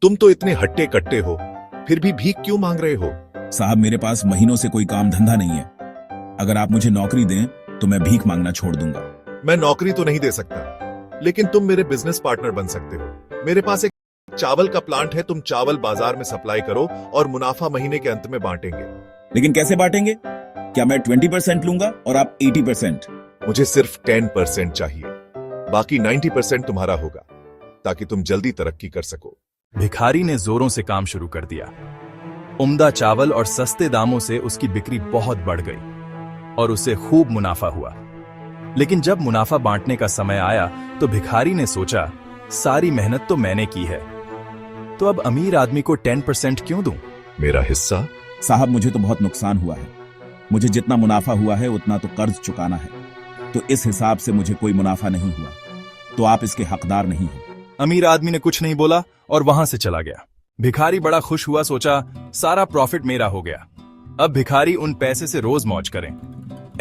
तुम तो इतने हट्टे कट्टे हो, फिर भी भीख क्यों मांग रहे हो? साहब मेरे पास महीनों से कोई काम धंधा नहीं है। अगर आप मुझे नौकरी दें तो मैं भीख मांगना छोड़ दूंगा। मैं नौकरी तो नहीं दे सकता, लेकिन तुम मेरे बिजनेस पार्टनर बन सकते हो। मेरे पास एक चावल का प्लांट है, तुम चावल बाजार में सप्लाई करो और मुनाफा महीने के अंत में बांटेंगे। लेकिन कैसे बांटेंगे? क्या मैं 20% लूंगा और आप 80%? मुझे सिर्फ 10% चाहिए, बाकी 90% तुम्हारा होगा, ताकि तुम जल्दी तरक्की कर सको। भिखारी ने जोरों से काम शुरू कर दिया। उम्दा चावल और सस्ते दामों से उसकी बिक्री बहुत बढ़ गई और उसे खूब मुनाफा हुआ। लेकिन जब मुनाफा बांटने का समय आया तो भिखारी ने सोचा, सारी मेहनत तो मैंने की है, तो अब अमीर आदमी को 10% क्यों दूं? मेरा हिस्सा? साहब मुझे तो बहुत नुकसान हुआ है। मुझे जितना मुनाफा हुआ है उतना तो कर्ज चुकाना है, तो इस हिसाब से मुझे कोई मुनाफा नहीं हुआ, तो आप इसके हकदार नहीं हैं। अमीर आदमी ने कुछ नहीं बोला और वहां से चला गया। भिखारी बड़ा खुश हुआ, सोचा सारा प्रॉफिट मेरा हो गया, अब भिखारी उन पैसे से रोज मौज करें।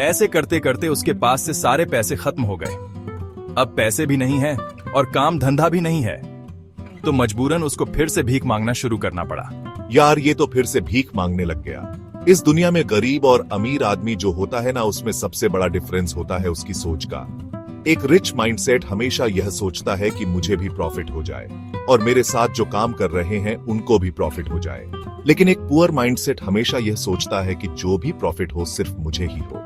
ऐसे करते करते उसके पास से सारे पैसे खत्म हो गए। अब पैसे भी नहीं है और काम धंधा भी नहीं है, तो मजबूरन उसको फिर से भीख मांगना शुरू करना पड़ा। यार, ये तो फिर से भीख मांगने लग गया। इस दुनिया में गरीब और अमीर आदमी जो होता है ना, उसमें सबसे बड़ा डिफरेंस होता है उसकी सोच का। एक रिच माइंडसेट हमेशा यह सोचता है कि मुझे भी प्रॉफिट हो जाए और मेरे साथ जो काम कर रहे हैं उनको भी प्रॉफिट हो जाए। लेकिन एक पुअर माइंडसेट हमेशा यह सोचता है कि जो भी प्रॉफिट हो सिर्फ मुझे ही हो।